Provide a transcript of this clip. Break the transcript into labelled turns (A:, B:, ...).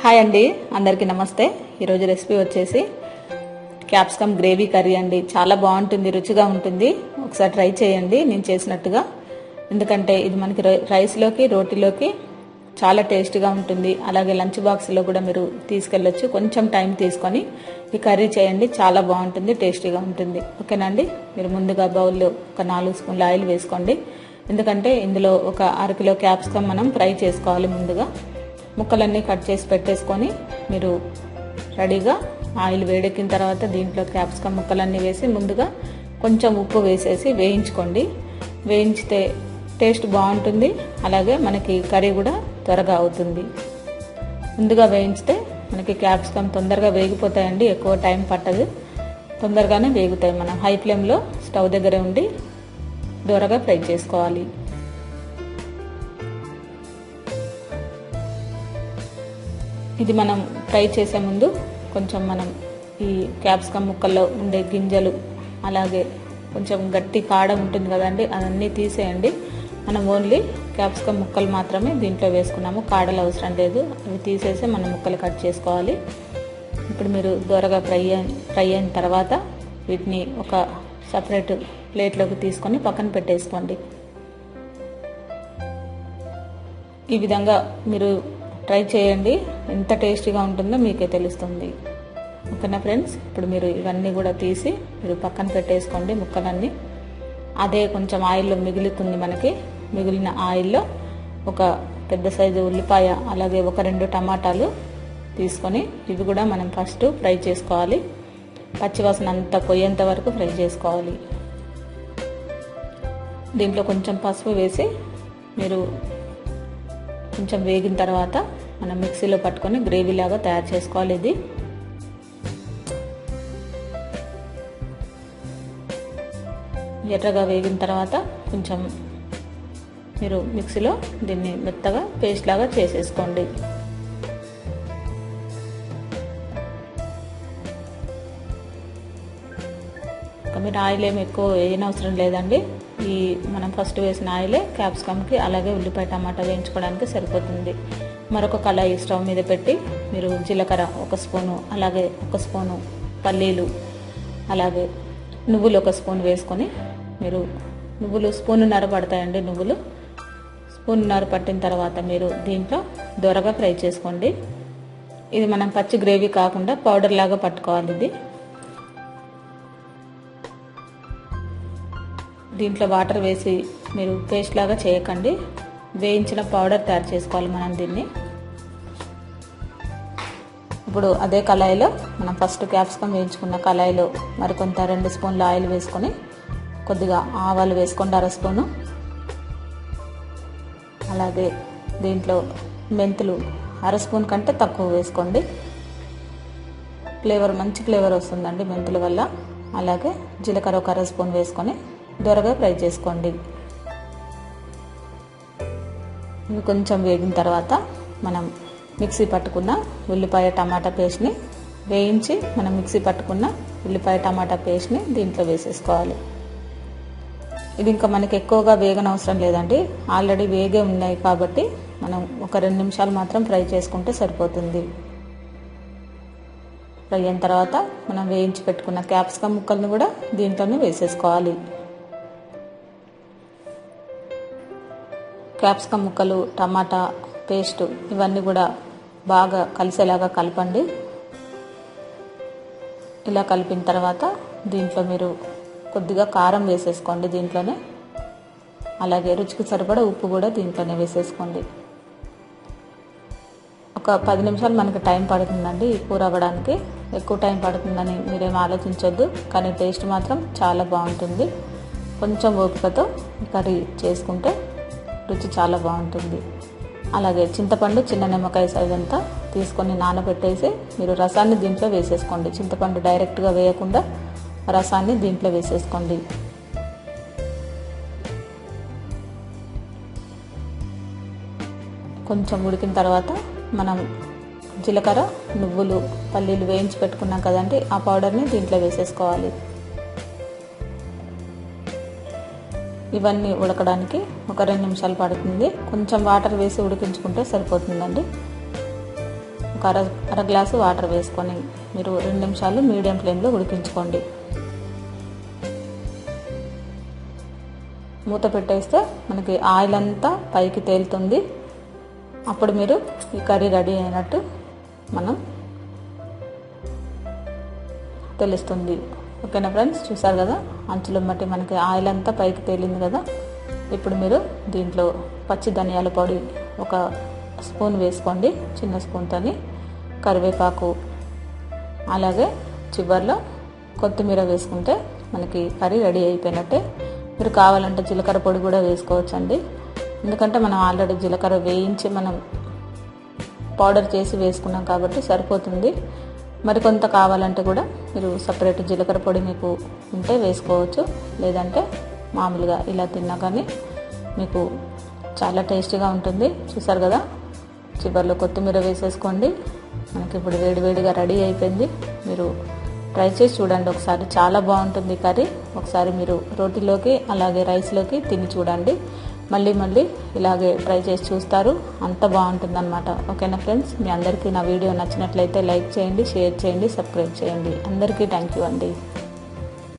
A: Hi అండి, అందరికీ నమస్తే. ఈరోజు రెసిపీ వచ్చేసి క్యాప్సికమ్ గ్రేవీ కర్రీ అండి. చాలా బాగుంటుంది, రుచిగా ఉంటుంది. ఒకసారి ట్రై చేయండి నేను చేసినట్టుగా. ఎందుకంటే ఇది మనకి రైస్లోకి, రోటీలోకి చాలా టేస్ట్గా ఉంటుంది. అలాగే లంచ్ బాక్స్లో కూడా మీరు తీసుకెళ్ళొచ్చు. కొంచెం టైం తీసుకొని ఈ కర్రీ చేయండి, చాలా బాగుంటుంది, టేస్టీగా ఉంటుంది. ఓకేనండి. మీరు ముందుగా బౌల్లో ఒక 4 స్పూన్ల ఆయిల్ వేసుకోండి. ఎందుకంటే ఇందులో ఒక 1/2 కిలో క్యాప్సికమ్ మనం ఫ్రై చేసుకోవాలి. ముందుగా ముక్కలన్నీ కట్ చేసి పెట్టేసుకొని మీరు రెడీగా ఆయిల్ వేడెక్కిన తర్వాత దీంట్లో క్యాప్సికమ్ ముక్కలన్నీ వేసి ముందుగా కొంచెం ఉప్పు వేసేసి వేయించుకోండి. వేయించితే టేస్ట్ బాగుంటుంది. అలాగే మనకి కర్రీ కూడా త్వరగా అవుతుంది. ముందుగా వేయించితే మనకి క్యాప్సికమ్ తొందరగా వేగిపోతాయండి, ఎక్కువ టైం పట్టదు, తొందరగానే వేగుతాయి. మనం హై ఫ్లేమ్లో స్టవ్ దగ్గర ఉండి దూరగా ఫ్రై చేసుకోవాలి. ఇది మనం ఫ్రై చేసే ముందు కొంచెం మనం ఈ క్యాప్సికమ్ ముక్కల్లో ఉండే గింజలు, అలాగే కొంచెం గట్టి కాడ ఉంటుంది కదండి, అదన్నీ తీసేయండి. మనం ఓన్లీ క్యాప్సికమ్ ముక్కలు మాత్రమే దీంట్లో వేసుకున్నాము, కాడలు అవసరం లేదు. అవి తీసేసి మనం ముక్కలు కట్ చేసుకోవాలి. ఇప్పుడు మీరు దూరగా ఫ్రై అయిన తర్వాత వీటిని ఒక సపరేట్ ప్లేట్లోకి తీసుకొని పక్కన పెట్టేసుకోండి. ఈ విధంగా మీరు ట్రై చేయండి, ఎంత టేస్టీగా ఉంటుందో మీకే తెలుస్తుంది. ఓకేనా ఫ్రెండ్స్. ఇప్పుడు మీరు ఇవన్నీ కూడా తీసి మీరు పక్కన పెట్టేసుకోండి ముక్కలన్నీ. అదే కొంచెం ఆయిల్లో మిగులుతుంది మనకి. మిగిలిన ఆయిల్లో ఒక పెద్ద సైజు ఉల్లిపాయ, అలాగే ఒక 2 టమాటాలు తీసుకొని ఇవి కూడా మనం ఫస్ట్ ఫ్రై చేసుకోవాలి. పచ్చివాసన అంతా పోయేంత వరకు ఫ్రై చేసుకోవాలి. దీంట్లో కొంచెం పసుపు వేసి మీరు కొంచెం వేగిన తర్వాత మనం మిక్సీలో పట్టుకొని గ్రేవీ లాగా తయారు చేసుకోవాలి. ఇది ఎర్రగా వేగిన తర్వాత కొంచెం మీరు మిక్సీలో దీన్ని మెత్తగా పేస్ట్ లాగా చేసేసుకోండి. మీరు ఆయిల్ ఏమి ఎక్కువ వేయనవసరం లేదండి. ఈ మనం ఫస్ట్ వేసిన ఆయిలే క్యాప్సికమ్కి అలాగే ఉల్లిపాయ టమాటా వేయించుకోవడానికి సరిపోతుంది. మరొక కళాయి స్టవ్ మీద పెట్టి మీరు జీలకర్ర 1 స్పూను, అలాగే 1 స్పూను పల్లీలు, అలాగే నువ్వులు 1 స్పూన్ వేసుకొని మీరు నువ్వులు స్పూనున్నర పడతాయండి. నువ్వులు స్పూనున్నర పట్టిన తర్వాత మీరు దీంట్లో దోరగా ఫ్రై చేసుకోండి. ఇది మనం పచ్చి గ్రేవీ కాకుండా పౌడర్ లాగా పట్టుకోవాలి. ఇది దీంట్లో వాటర్ వేసి మీరు పేస్ట్ లాగా చేయకండి, వేయించిన పౌడర్ తయారు చేసుకోవాలి మనం దీన్ని. ఇప్పుడు అదే కళాయిలో మనం ఫస్ట్ క్యాప్సికమ్ వేయించుకున్న కళాయిలో మరికొంత 2 స్పూన్ల ఆయిల్ వేసుకొని కొద్దిగా ఆవాలు వేసుకోండి, 1/2 స్పూను. అలాగే దీంట్లో మెంతులు 1/2 స్పూన్ కంటే తక్కువ వేసుకోండి. మంచి ఫ్లేవర్ వస్తుందండి మెంతుల వల్ల. అలాగే జీలకర్ర 1/2 స్పూన్ వేసుకొని దోరగా ఫ్రై చేసుకోండి. ఇవి కొంచెం వేగిన తర్వాత మనం మిక్సీ పట్టుకున్న ఉల్లిపాయ టమాటా పేస్ట్ని వేయించి మనం మిక్సీ పట్టుకున్న ఉల్లిపాయ టమాటా పేస్ట్ని దీంట్లో వేసేసుకోవాలి. ఇది ఇంకా మనకి ఎక్కువగా వేగనవసరం లేదండి, ఆల్రెడీ వేగే ఉన్నాయి కాబట్టి మనం ఒక 2 నిమిషాలు మాత్రం ఫ్రై చేసుకుంటే సరిపోతుంది. ఫ్రై అయిన తర్వాత మనం వేయించి పెట్టుకున్న క్యాప్సికమ్ ముక్కల్ని కూడా దీంట్లోనే వేసేసుకోవాలి. క్యాప్సికమ్ ముక్కలు, టమాటా పేస్ట్ ఇవన్నీ కూడా బాగా కలిసేలాగా కలపండి. ఇలా కలిపిన తర్వాత దీంట్లో మీరు కొద్దిగా కారం వేసేసుకోండి దీంట్లోనే. అలాగే రుచికి సరిపడా ఉప్పు కూడా దీంట్లోనే వేసేసుకోండి. ఒక 10 నిమిషాలు మనకి టైం పడుతుందండి ఈ కూర అవ్వడానికి. ఎక్కువ టైం పడుతుందని మీరేం ఆలోచించొద్దు, కానీ టేస్ట్ మాత్రం చాలా బాగుంటుంది. కొంచెం ఓపికతో కర్రీ చేసుకుంటే రుచి చాలా బాగుంటుంది. అలాగే చింతపండు చిన్న నిమ్మకాయ సైజ్ అంతా తీసుకొని నానబెట్టేసి మీరు రసాన్ని దీంట్లో వేసేసుకోండి. చింతపండు డైరెక్ట్గా వేయకుండా రసాన్ని దీంట్లో వేసేసుకోండి. కొంచెం ఉడికిన తర్వాత మనం జీలకర్ర, నువ్వులు, పల్లీలు వేయించి పెట్టుకున్నాం కదండి, ఆ పౌడర్ని దీంట్లో వేసేసుకోవాలి. ఇవన్నీ ఉడకడానికి ఒక 2 నిమిషాలు పడుతుంది. కొంచెం వాటర్ వేసి ఉడికించుకుంటే సరిపోతుందండి. ఒక అర గ్లాసు వాటర్ వేసుకొని మీరు 2 నిమిషాలు మీడియం ఫ్లేమ్లో ఉడికించుకోండి. మూత పెట్టేస్తే మనకి ఆయిల్ అంతా పైకి తేలుతుంది. అప్పుడు మీరు ఈ కర్రీ రెడీ అయినట్టు మనం తెలుస్తుంది. ఓకేనా ఫ్రెండ్స్, చూసారు కదా అంచులు బట్టి మనకి ఆయిల్ అంతా పైకి తేలింది కదా. ఇప్పుడు మీరు దీంట్లో పచ్చి ధనియాల పొడి 1 స్పూన్ వేసుకోండి, చిన్న స్పూన్తోని. కరివేపాకు, అలాగే చివర్లో కొత్తిమీర వేసుకుంటే మనకి కర్రీ రెడీ అయిపోయినట్టే. మీరు కావాలంటే జీలకర్ర పొడి కూడా వేసుకోవచ్చండి. ఎందుకంటే మనం ఆల్రెడీ జీలకర్ర వేయించి మనం పౌడర్ చేసి వేసుకున్నాం కాబట్టి సరిపోతుంది. మరి కొంత కావాలంటే కూడా మీరు సపరేట్ జీలకర్ర పొడి మీకు ఉంటే వేసుకోవచ్చు. లేదంటే మామూలుగా ఇలా తిన్నా కానీ మీకు చాలా టేస్టీగా ఉంటుంది. చూసారు కదా, చివర్లో కొత్తిమీర వేసేసుకోండి. మనకి ఇప్పుడు వేడివేడిగా రెడీ అయిపోయింది. మీరు ట్రై చేసి చూడండి ఒకసారి, చాలా బాగుంటుంది కర్రీ. ఒకసారి మీరు రోటీలోకి అలాగే రైస్లోకి తిని చూడండి. మళ్ళీ ఇలాగే ట్రై చేసి చూస్తారు, అంత బాగుంటుంది అనమాట. ఓకేనా ఫ్రెండ్స్, మీ అందరికీ నా వీడియో నచ్చినట్లయితే లైక్ చేయండి, షేర్ చేయండి, సబ్స్క్రైబ్ చేయండి. అందరికీ థ్యాంక్ యూ అండి.